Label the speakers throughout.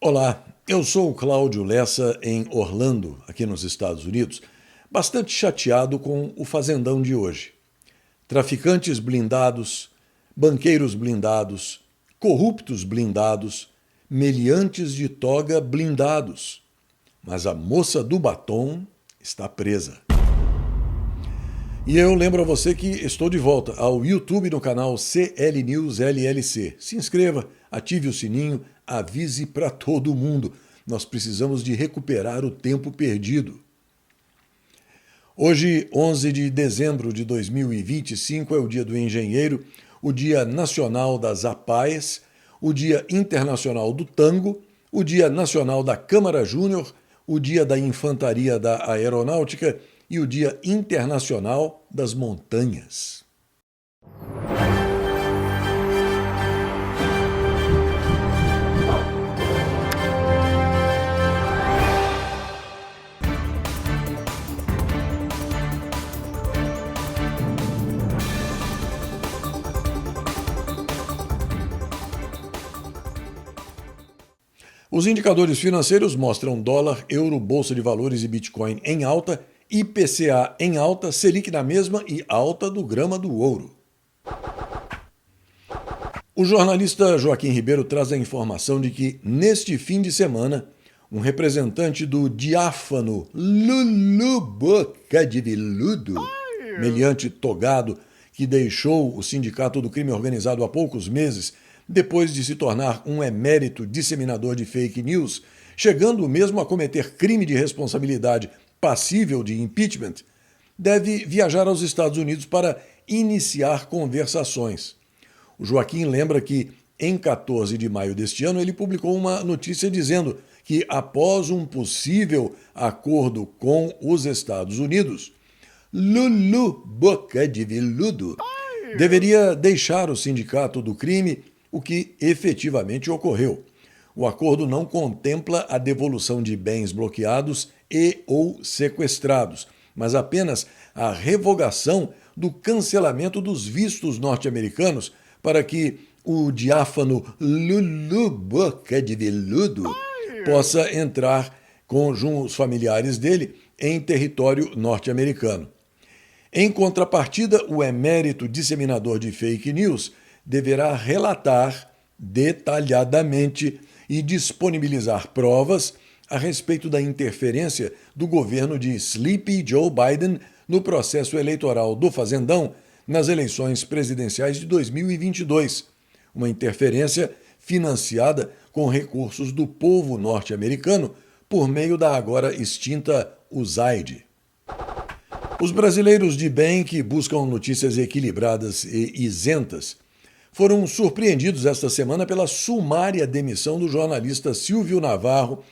Speaker 1: Olá, eu sou o Cláudio Lessa em Orlando, aqui nos Estados Unidos, bastante chateado com o fazendão de hoje. Traficantes blindados, banqueiros blindados, corruptos blindados, meliantes de toga blindados. Mas a moça do batom está presa. E eu lembro a você que estou de volta ao YouTube no canal CL News LLC. Se inscreva, ative o sininho, avise para todo mundo. Nós precisamos de recuperar o tempo perdido. Hoje, 11 de dezembro de 2025, é o Dia do Engenheiro, o Dia Nacional das APAES, o Dia Internacional do Tango, o Dia Nacional da Câmara Júnior, o Dia da Infantaria da Aeronáutica e o Dia Internacional das Montanhas. Os indicadores financeiros mostram dólar, euro, bolsa de valores e Bitcoin em alta, IPCA em alta, Selic na mesma e alta do grama do ouro. O jornalista Joaquim Ribeiro traz a informação de que, neste fim de semana, um representante do diáfano Lulu Boca de Veludo, meliante togado, que deixou o Sindicato do Crime Organizado há poucos meses, depois de se tornar um emérito disseminador de fake news, chegando mesmo a cometer crime de responsabilidade passível de impeachment, deve viajar aos Estados Unidos para iniciar conversações. O Joaquim lembra que, em 14 de maio deste ano, ele publicou uma notícia dizendo que, após um possível acordo com os Estados Unidos, Lulu Boca de Veludo deveria deixar o sindicato do crime, o que efetivamente ocorreu. O acordo não contempla a devolução de bens bloqueados e ou sequestrados, mas apenas a revogação do cancelamento dos vistos norte-americanos para que o diáfano Lulu Boca de Veludo possa entrar com os familiares dele em território norte-americano. Em contrapartida, o emérito disseminador de fake news deverá relatar detalhadamente e disponibilizar provas a respeito da interferência do governo de Sleepy Joe Biden no processo eleitoral do Fazendão nas eleições presidenciais de 2022, uma interferência financiada com recursos do povo norte-americano por meio da agora extinta USAID. Os brasileiros de bem que buscam notícias equilibradas e isentas foram surpreendidos esta semana pela sumária demissão do jornalista Silvio Navarro,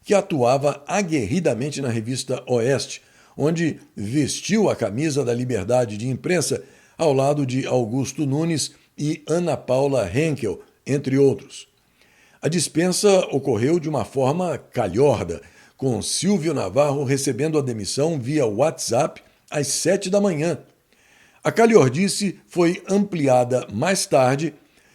Speaker 1: que atuava aguerridamente na revista Oeste, onde vestiu a camisa da liberdade de imprensa ao lado de Augusto Nunes e Ana Paula Henkel, entre outros. A dispensa ocorreu de uma forma calhorda, com Silvio Navarro recebendo a demissão via WhatsApp às 7 da manhã. A calhordice foi ampliada mais tarde,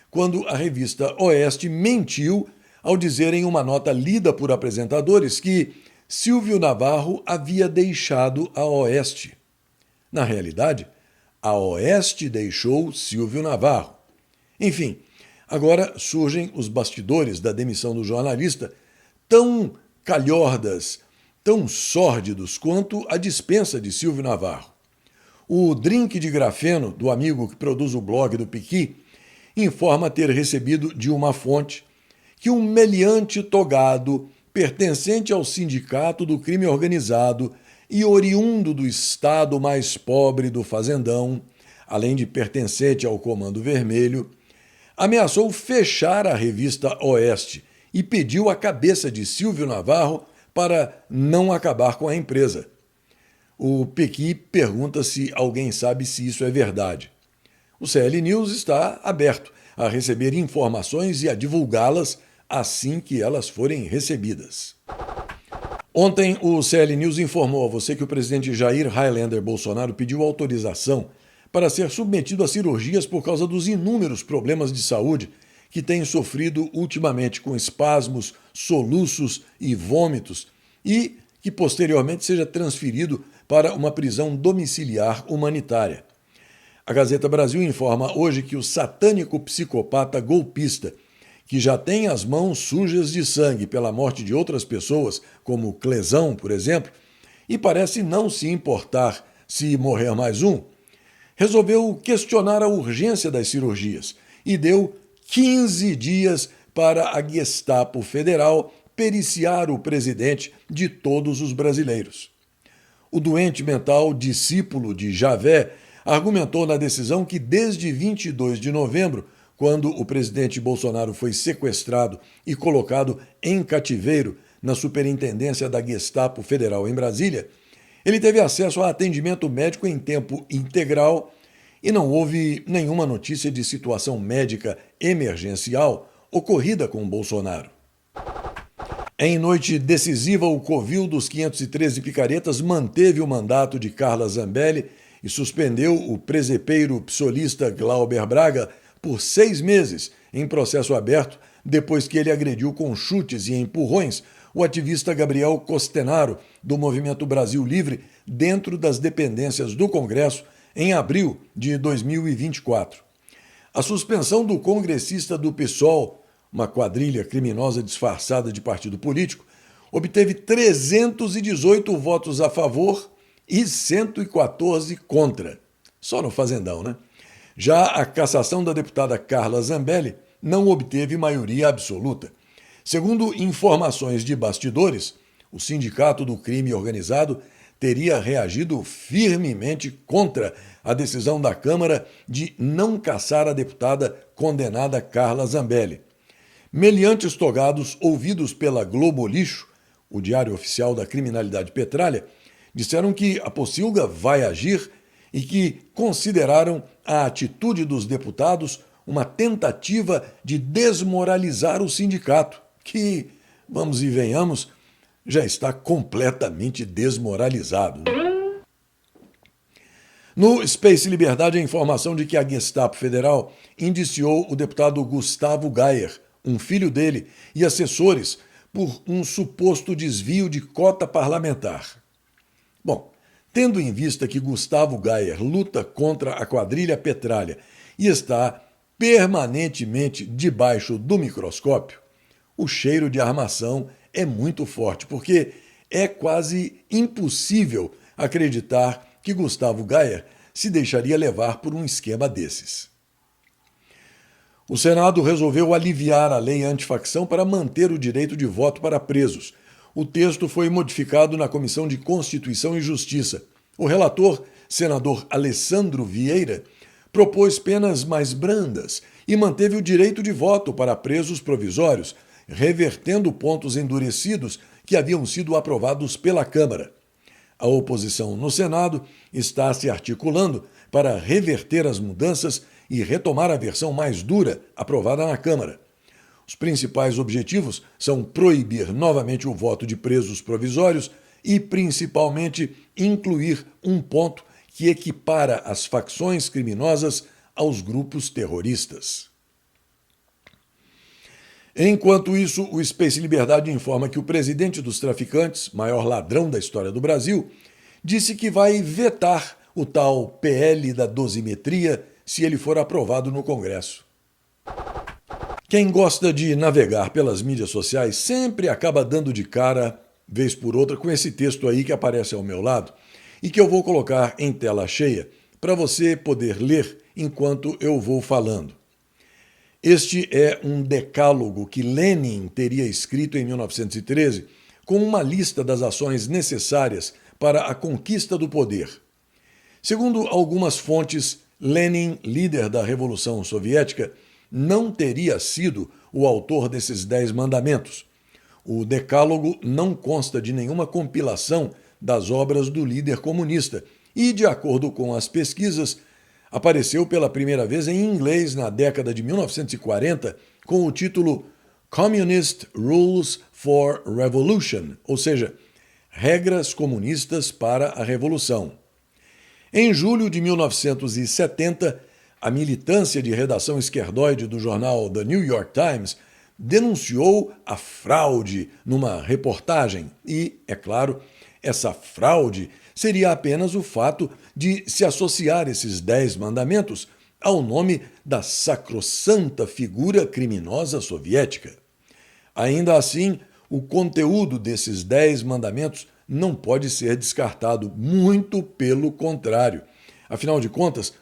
Speaker 1: quando a revista Oeste mentiu ao dizer em uma nota lida por apresentadores que Silvio Navarro havia deixado a Oeste. Na realidade, a Oeste deixou Silvio Navarro. Enfim, agora surgem os bastidores da demissão do jornalista, tão calhordas, tão sórdidos quanto a dispensa de Silvio Navarro. O drink de grafeno do amigo que produz o blog do Piqui informa ter recebido de uma fonte que um meliante togado pertencente ao Sindicato do Crime Organizado e oriundo do estado mais pobre do Fazendão, além de pertencente ao Comando Vermelho, ameaçou fechar a revista Oeste e pediu a cabeça de Silvio Navarro para não acabar com a empresa. O Pequi pergunta se alguém sabe se isso é verdade. O CL News está aberto a receber informações e a divulgá-las assim que elas forem recebidas. Ontem, o CL News informou a você que o presidente Jair Highlander Bolsonaro pediu autorização para ser submetido a cirurgias por causa dos inúmeros problemas de saúde que tem sofrido ultimamente com espasmos, soluços e vômitos e que posteriormente seja transferido para uma prisão domiciliar humanitária. A Gazeta Brasil informa hoje que o satânico psicopata golpista, que já tem as mãos sujas de sangue pela morte de outras pessoas, como Clesão, por exemplo, e parece não se importar se morrer mais um, resolveu questionar a urgência das cirurgias e deu 15 dias para a Gestapo Federal periciar o presidente de todos os brasileiros. O doente mental, discípulo de Javé, argumentou na decisão que desde 22 de novembro, quando o presidente Bolsonaro foi sequestrado e colocado em cativeiro na Superintendência da Gestapo Federal em Brasília, ele teve acesso a atendimento médico em tempo integral e não houve nenhuma notícia de situação médica emergencial ocorrida com Bolsonaro. Em noite decisiva, o Covil dos 513 Picaretas manteve o mandato de Carla Zambelli e suspendeu o presepeiro psolista Glauber Braga por 6 meses em processo aberto, depois que ele agrediu com chutes e empurrões o ativista Gabriel Costenaro, do Movimento Brasil Livre, dentro das dependências do Congresso, em abril de 2024. A suspensão do congressista do PSOL, uma quadrilha criminosa disfarçada de partido político, obteve 318 votos a favor e 114 contra. Só no Fazendão, né? Já a cassação da deputada Carla Zambelli não obteve maioria absoluta. Segundo informações de bastidores, o Sindicato do Crime Organizado teria reagido firmemente contra a decisão da Câmara de não cassar a deputada condenada Carla Zambelli. Meliantes togados ouvidos pela Globo Lixo, o diário oficial da criminalidade petralha, disseram que a Pocilga vai agir e que consideraram a atitude dos deputados uma tentativa de desmoralizar o sindicato, que, vamos e venhamos, já está completamente desmoralizado. No Space Liberdade, a informação de que a Gestapo Federal indiciou o deputado Gustavo Gayer, um filho dele, e assessores por um suposto desvio de cota parlamentar. Bom, tendo em vista que Gustavo Gayer luta contra a quadrilha petralha e está permanentemente debaixo do microscópio, o cheiro de armação é muito forte, porque é quase impossível acreditar que Gustavo Gayer se deixaria levar por um esquema desses. O Senado resolveu aliviar a lei antifacção para manter o direito de voto para presos. O texto foi modificado na Comissão de Constituição e Justiça. O relator, senador Alessandro Vieira, propôs penas mais brandas e manteve o direito de voto para presos provisórios, revertendo pontos endurecidos que haviam sido aprovados pela Câmara. A oposição no Senado está se articulando para reverter as mudanças e retomar a versão mais dura aprovada na Câmara. Os principais objetivos são proibir novamente o voto de presos provisórios e, principalmente, incluir um ponto que equipara as facções criminosas aos grupos terroristas. Enquanto isso, o Space Liberdade informa que o presidente dos traficantes, maior ladrão da história do Brasil, disse que vai vetar o tal PL da dosimetria se ele for aprovado no Congresso. Quem gosta de navegar pelas mídias sociais sempre acaba dando de cara, vez por outra, com esse texto aí que aparece ao meu lado e que eu vou colocar em tela cheia para você poder ler enquanto eu vou falando. Este é um decálogo que Lenin teria escrito em 1913 com uma lista das ações necessárias para a conquista do poder. Segundo algumas fontes, Lenin, líder da Revolução Soviética, não teria sido o autor desses 10 mandamentos. O decálogo não consta de nenhuma compilação das obras do líder comunista e, de acordo com as pesquisas, apareceu pela primeira vez em inglês na década de 1940 com o título Communist Rules for Revolution, ou seja, Regras Comunistas para a Revolução. Em julho de 1970, A militância de redação esquerdoide do jornal The New York Times denunciou a fraude numa reportagem e, é claro, essa fraude seria apenas o fato de se associar esses 10 mandamentos ao nome da sacrossanta figura criminosa soviética. Ainda assim, o conteúdo desses 10 mandamentos não pode ser descartado, muito pelo contrário. Afinal de contas,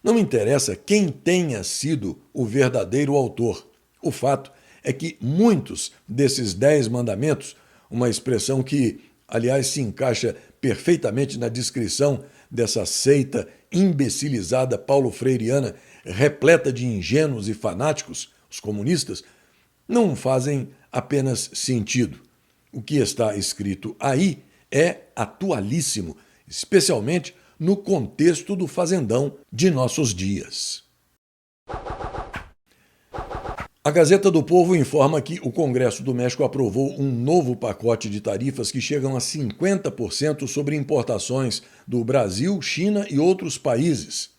Speaker 1: não interessa quem tenha sido o verdadeiro autor. O fato é que muitos desses 10 mandamentos, uma expressão que, aliás, se encaixa perfeitamente na descrição dessa seita imbecilizada paulo-freireana, repleta de ingênuos e fanáticos, os comunistas, não fazem apenas sentido. O que está escrito aí é atualíssimo, especialmente no contexto do fazendão de nossos dias. A Gazeta do Povo informa que o Congresso do México aprovou um novo pacote de tarifas que chegam a 50% sobre importações do Brasil, China e outros países.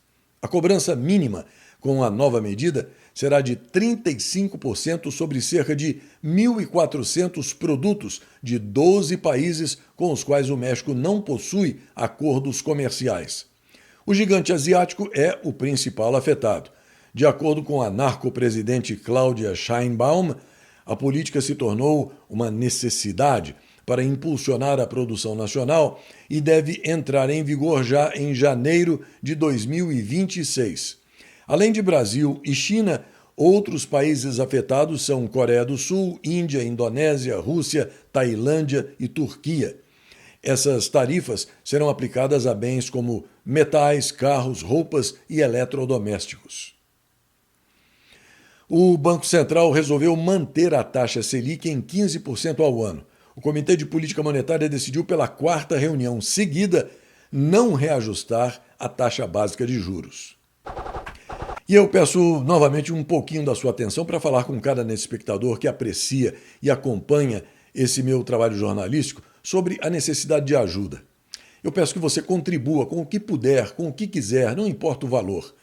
Speaker 1: A cobrança mínima com a nova medida será de 35% sobre cerca de 1.400 produtos de 12 países com os quais o México não possui acordos comerciais. O gigante asiático é o principal afetado. De acordo com a narco-presidente Claudia Sheinbaum, a política se tornou uma necessidade para impulsionar a produção nacional e deve entrar em vigor já em janeiro de 2026. Além de Brasil e China, outros países afetados são Coreia do Sul, Índia, Indonésia, Rússia, Tailândia e Turquia. Essas tarifas serão aplicadas a bens como metais, carros, roupas e eletrodomésticos. O Banco Central resolveu manter a taxa Selic em 15% ao ano. O Comitê de Política Monetária decidiu pela 4ª reunião seguida não reajustar a taxa básica de juros. E eu peço novamente um pouquinho da sua atenção para falar com cada espectador que aprecia e acompanha esse meu trabalho jornalístico sobre a necessidade de ajuda. Eu peço que você contribua com o que puder, com o que quiser, não importa o valor.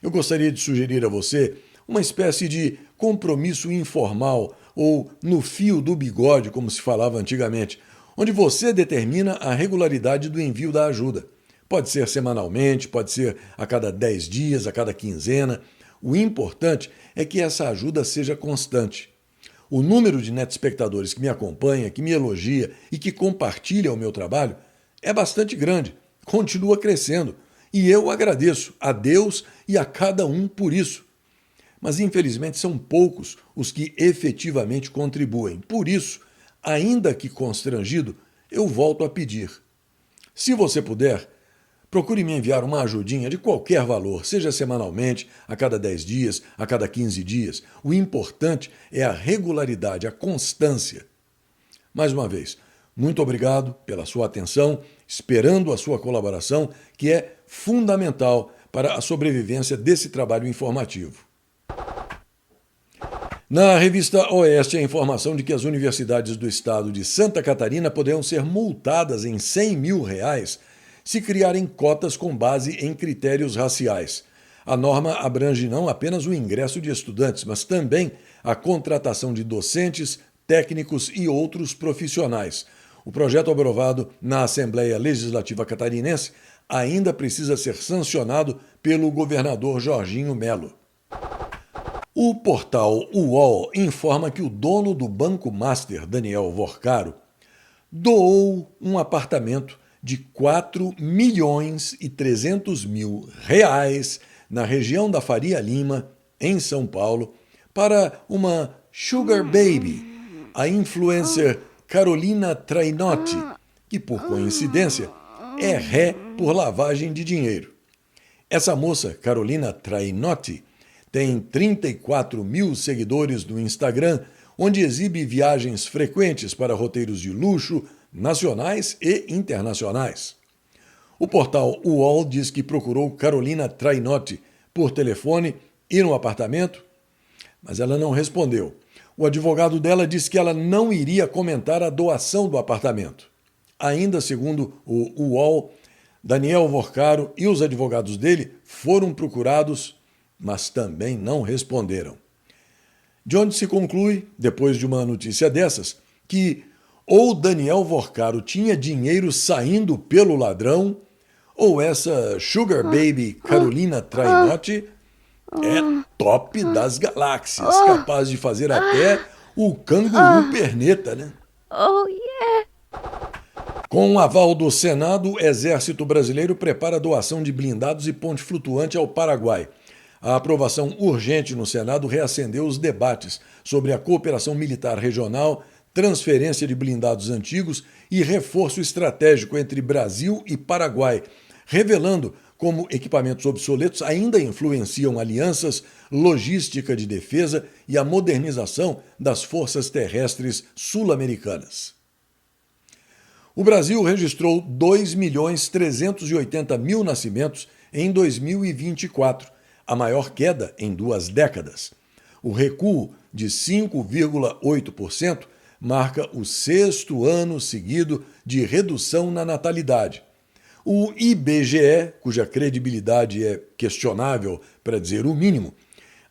Speaker 1: Eu gostaria de sugerir a você uma espécie de compromisso informal ou no fio do bigode, como se falava antigamente, onde você determina a regularidade do envio da ajuda. Pode ser semanalmente, pode ser a cada 10 dias, a cada quinzena. O importante é que essa ajuda seja constante. O número de netespectadores que me acompanha, que me elogia e que compartilha o meu trabalho é bastante grande, continua crescendo. E eu agradeço a Deus e a cada um por isso. Mas, infelizmente, são poucos os que efetivamente contribuem. Por isso, ainda que constrangido, eu volto a pedir. Se você puder, procure me enviar uma ajudinha de qualquer valor, seja semanalmente, a cada 10 dias, a cada 15 dias. O importante é a regularidade, a constância. Mais uma vez, muito obrigado pela sua atenção, esperando a sua colaboração, que é fundamental para a sobrevivência desse trabalho informativo. Na revista Oeste, a informação de que as universidades do estado de Santa Catarina poderão ser multadas em R$100 mil se criarem cotas com base em critérios raciais. A norma abrange não apenas o ingresso de estudantes, mas também a contratação de docentes, técnicos e outros profissionais. O projeto aprovado na Assembleia Legislativa Catarinense ainda precisa ser sancionado pelo governador Jorginho Melo. O portal UOL informa que o dono do Banco Master, Daniel Vorcaro, doou um apartamento de R$4.300.000 na região da Faria Lima, em São Paulo, para uma Sugar Baby, a influencer Carolina Trainotti, que, por coincidência, é ré por lavagem de dinheiro. Essa moça, Carolina Trainotti, tem 34 mil seguidores no Instagram, onde exibe viagens frequentes para roteiros de luxo, nacionais e internacionais. O portal UOL diz que procurou Carolina Trainotti por telefone e no apartamento, mas ela não respondeu. O advogado dela disse que ela não iria comentar a doação do apartamento. Ainda segundo o UOL, Daniel Vorcaro e os advogados dele foram procurados mas também não responderam. De onde se conclui, depois de uma notícia dessas, que ou Daniel Vorcaro tinha dinheiro saindo pelo ladrão, ou essa Sugar Baby Carolina Trainotti é top das galáxias, capaz de fazer até o canguru perneta, né?
Speaker 2: Oh, yeah!
Speaker 1: Com o aval do Senado, o Exército Brasileiro prepara a doação de blindados e ponte flutuante ao Paraguai. A aprovação urgente no Senado reacendeu os debates sobre a cooperação militar regional, transferência de blindados antigos e reforço estratégico entre Brasil e Paraguai, revelando como equipamentos obsoletos ainda influenciam alianças, logística de defesa e a modernização das forças terrestres sul-americanas. O Brasil registrou 2.380.000 nascimentos em 2024, a maior queda em 2 décadas. O recuo de 5,8% marca o 6º ano seguido de redução na natalidade. O IBGE, cuja credibilidade é questionável, para dizer o mínimo,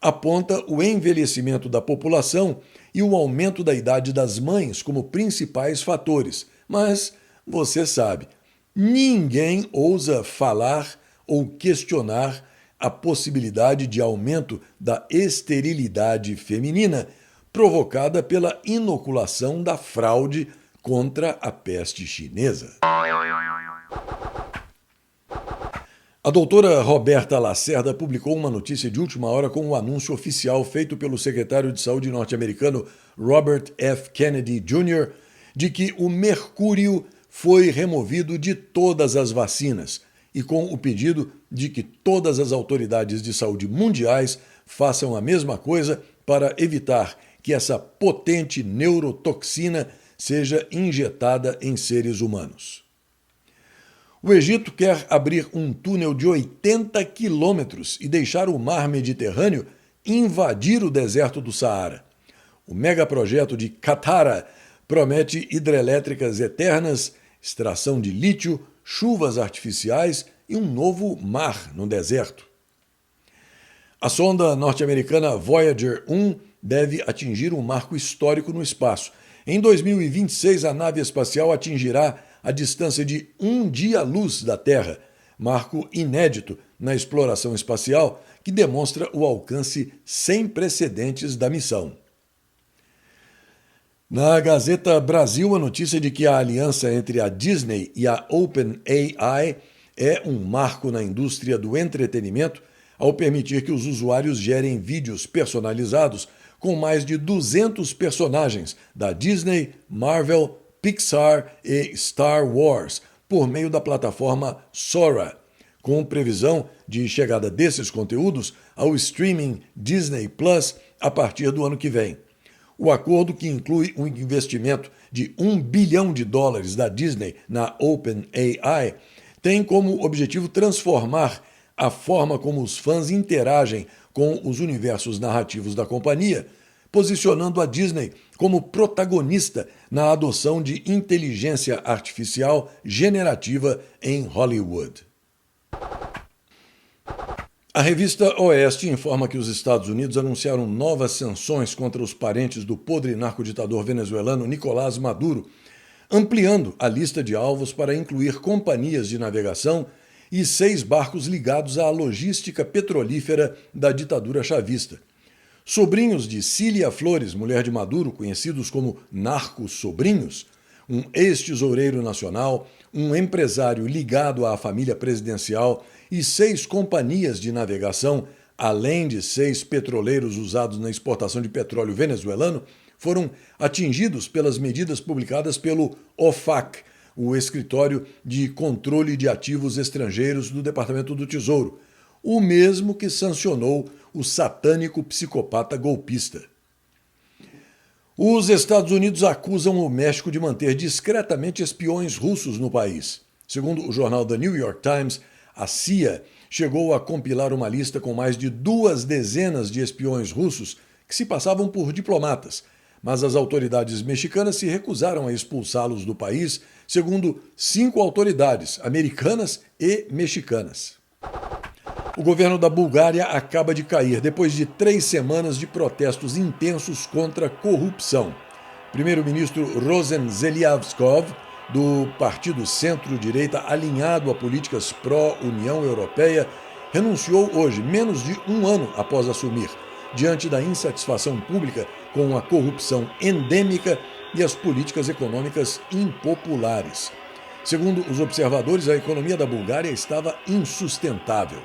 Speaker 1: aponta o envelhecimento da população e o aumento da idade das mães como principais fatores. Mas, você sabe, ninguém ousa falar ou questionar a possibilidade de aumento da esterilidade feminina provocada pela inoculação da fraude contra a peste chinesa. A doutora Roberta Lacerda publicou uma notícia de última hora com o anúncio oficial feito pelo secretário de Saúde norte-americano Robert F. Kennedy Jr. de que o mercúrio foi removido de todas as vacinas e com o pedido de que todas as autoridades de saúde mundiais façam a mesma coisa para evitar que essa potente neurotoxina seja injetada em seres humanos. O Egito quer abrir um túnel de 80 quilômetros e deixar o mar Mediterrâneo invadir o deserto do Saara. O megaprojeto de Qattara promete hidrelétricas eternas, extração de lítio, chuvas artificiais e um novo mar no deserto. A sonda norte-americana Voyager 1 deve atingir um marco histórico no espaço. Em 2026, a nave espacial atingirá a distância de um dia-luz da Terra, marco inédito na exploração espacial que demonstra o alcance sem precedentes da missão. Na Gazeta Brasil, a notícia de que a aliança entre a Disney e a OpenAI é um marco na indústria do entretenimento ao permitir que os usuários gerem vídeos personalizados com mais de 200 personagens da Disney, Marvel, Pixar e Star Wars por meio da plataforma Sora, com previsão de chegada desses conteúdos ao streaming Disney Plus a partir do ano que vem. O acordo, que inclui um investimento de $1 bilhão da Disney na OpenAI, tem como objetivo transformar a forma como os fãs interagem com os universos narrativos da companhia, posicionando a Disney como protagonista na adoção de inteligência artificial generativa em Hollywood. A revista Oeste informa que os Estados Unidos anunciaram novas sanções contra os parentes do podre narcoditador venezuelano Nicolás Maduro, ampliando a lista de alvos para incluir companhias de navegação e 6 barcos ligados à logística petrolífera da ditadura chavista. Sobrinhos de Cília Flores, mulher de Maduro, conhecidos como narcos-sobrinhos, um ex-tesoureiro nacional, um empresário ligado à família presidencial e 6 companhias de navegação, além de 6 petroleiros usados na exportação de petróleo venezuelano, foram atingidos pelas medidas publicadas pelo OFAC, o Escritório de Controle de Ativos Estrangeiros do Departamento do Tesouro, o mesmo que sancionou o satânico psicopata golpista. Os Estados Unidos acusam o México de manter discretamente espiões russos no país. Segundo o jornal The New York Times, a CIA chegou a compilar uma lista com mais de 2 dezenas de espiões russos que se passavam por diplomatas, mas as autoridades mexicanas se recusaram a expulsá-los do país, segundo 5 autoridades americanas e mexicanas. O governo da Bulgária acaba de cair depois de 3 semanas de protestos intensos contra a corrupção. Primeiro-ministro Rosen Zeliavskov, do partido centro-direita alinhado a políticas pró-União Europeia, renunciou hoje, menos de um ano após assumir, diante da insatisfação pública com a corrupção endêmica e as políticas econômicas impopulares. Segundo os observadores, a economia da Bulgária estava insustentável.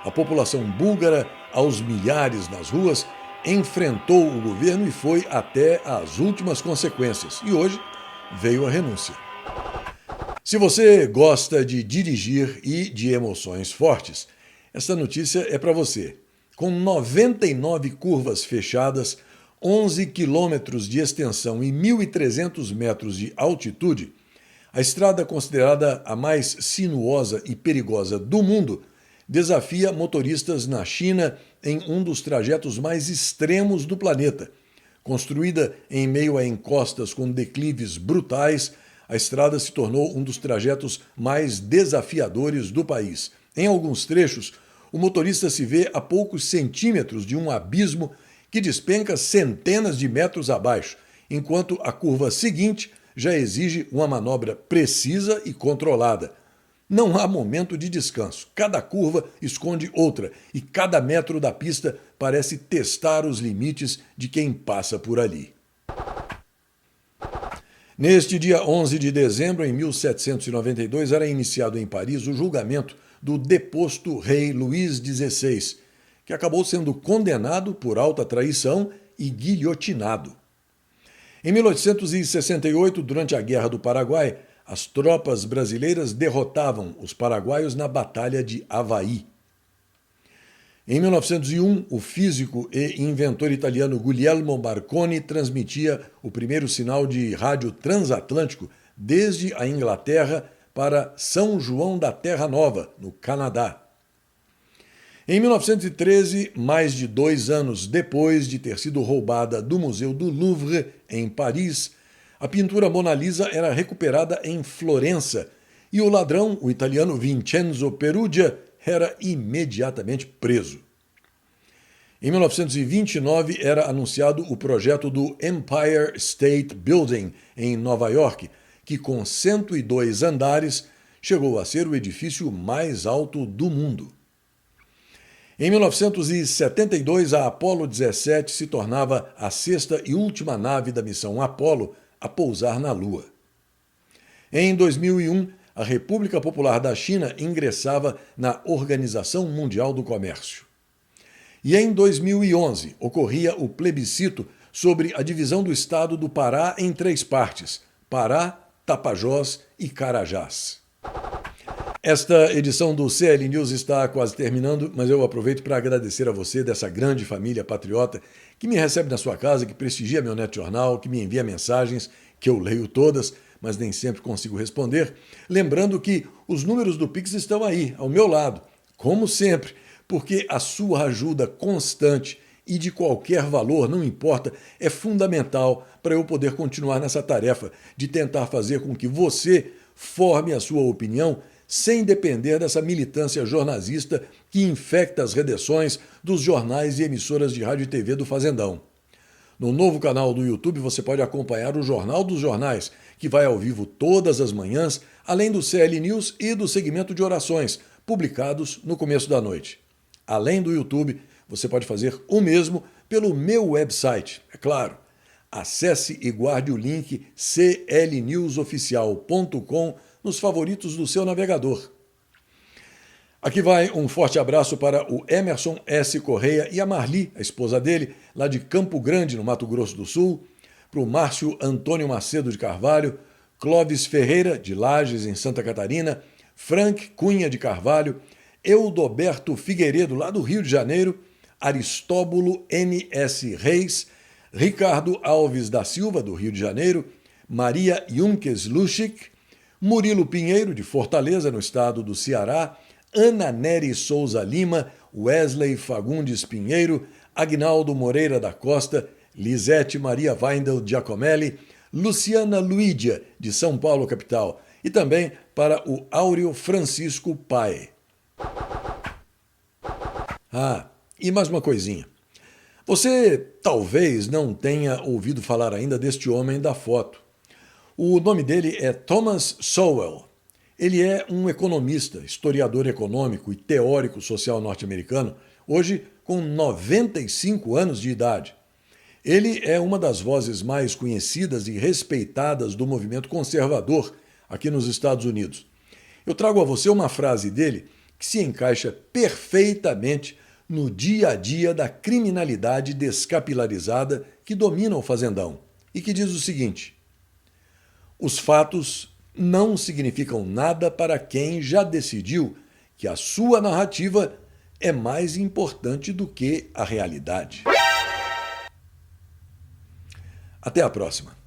Speaker 1: A população búlgara, aos milhares nas ruas, enfrentou o governo e foi até as últimas consequências. E hoje veio a renúncia. Se você gosta de dirigir e de emoções fortes, esta notícia é para você. Com 99 curvas fechadas, 11 quilômetros de extensão e 1.300 metros de altitude, a estrada considerada a mais sinuosa e perigosa do mundo desafia motoristas na China em um dos trajetos mais extremos do planeta. Construída em meio a encostas com declives brutais, a estrada se tornou um dos trajetos mais desafiadores do país. Em alguns trechos, o motorista se vê a poucos centímetros de um abismo que despenca centenas de metros abaixo, enquanto a curva seguinte já exige uma manobra precisa e controlada. Não há momento de descanso. Cada curva esconde outra e cada metro da pista parece testar os limites de quem passa por ali. Neste dia 11 de dezembro, em 1792, era iniciado em Paris o julgamento do deposto rei Luís XVI, que acabou sendo condenado por alta traição e guilhotinado. Em 1868, durante a Guerra do Paraguai, as tropas brasileiras derrotavam os paraguaios na Batalha de Avaí. Em 1901, o físico e inventor italiano Guglielmo Marconi transmitia o primeiro sinal de rádio transatlântico desde a Inglaterra para São João da Terra Nova, no Canadá. Em 1913, mais de 2 anos depois de ter sido roubada do Museu do Louvre, em Paris, a pintura Mona Lisa era recuperada em Florença e o ladrão, o italiano Vincenzo Perugia, era imediatamente preso. Em 1929, era anunciado o projeto do Empire State Building, em Nova York, que com 102 andares chegou a ser o edifício mais alto do mundo. Em 1972, a Apollo 17 se tornava a 6ª e última nave da missão Apollo a pousar na Lua. Em 2001, a República Popular da China ingressava na Organização Mundial do Comércio. E em 2011, ocorria o plebiscito sobre a divisão do estado do Pará em 3 partes: Pará, Tapajós e Carajás. Esta edição do CL News está quase terminando, mas eu aproveito para agradecer a você dessa grande família patriota que me recebe na sua casa, que prestigia meu NetJornal, que me envia mensagens, que eu leio todas, mas nem sempre consigo responder. Lembrando que os números do Pix estão aí, ao meu lado, como sempre, porque a sua ajuda constante e de qualquer valor, não importa, é fundamental para eu poder continuar nessa tarefa de tentar fazer com que você forme a sua opinião sem depender dessa militância jornalista que infecta as redações dos jornais e emissoras de rádio e TV do Fazendão. No novo canal do YouTube você pode acompanhar o Jornal dos Jornais, que vai ao vivo todas as manhãs, além do CL News e do segmento de orações, publicados no começo da noite. Além do YouTube, você pode fazer o mesmo pelo meu website, é claro. Acesse e guarde o link clnewsoficial.com nos favoritos do seu navegador. Aqui vai um forte abraço para o Emerson S. Correia e a Marli, a esposa dele, lá de Campo Grande, no Mato Grosso do Sul, para o Márcio Antônio Macedo de Carvalho, Clóvis Ferreira, de Lages, em Santa Catarina, Frank Cunha de Carvalho, Eudoberto Figueiredo, lá do Rio de Janeiro, Aristóbulo N.S. Reis, Ricardo Alves da Silva, do Rio de Janeiro, Maria Junkes Luschik, Murilo Pinheiro, de Fortaleza, no estado do Ceará, Ana Nery Souza Lima, Wesley Fagundes Pinheiro, Agnaldo Moreira da Costa, Lisete Maria Weindel Giacomelli, Luciana Luídia, de São Paulo, capital, e também para o Áureo Francisco Pae. Ah, e mais uma coisinha. Você talvez não tenha ouvido falar ainda deste homem da foto. O nome dele é Thomas Sowell. Ele é um economista, historiador econômico e teórico social norte-americano, hoje com 95 anos de idade. Ele é uma das vozes mais conhecidas e respeitadas do movimento conservador aqui nos Estados Unidos. Eu trago a você uma frase dele que se encaixa perfeitamente no dia a dia da criminalidade descapilarizada que domina o fazendão e que diz o seguinte: os fatos não significam nada para quem já decidiu que a sua narrativa é mais importante do que a realidade. Até a próxima.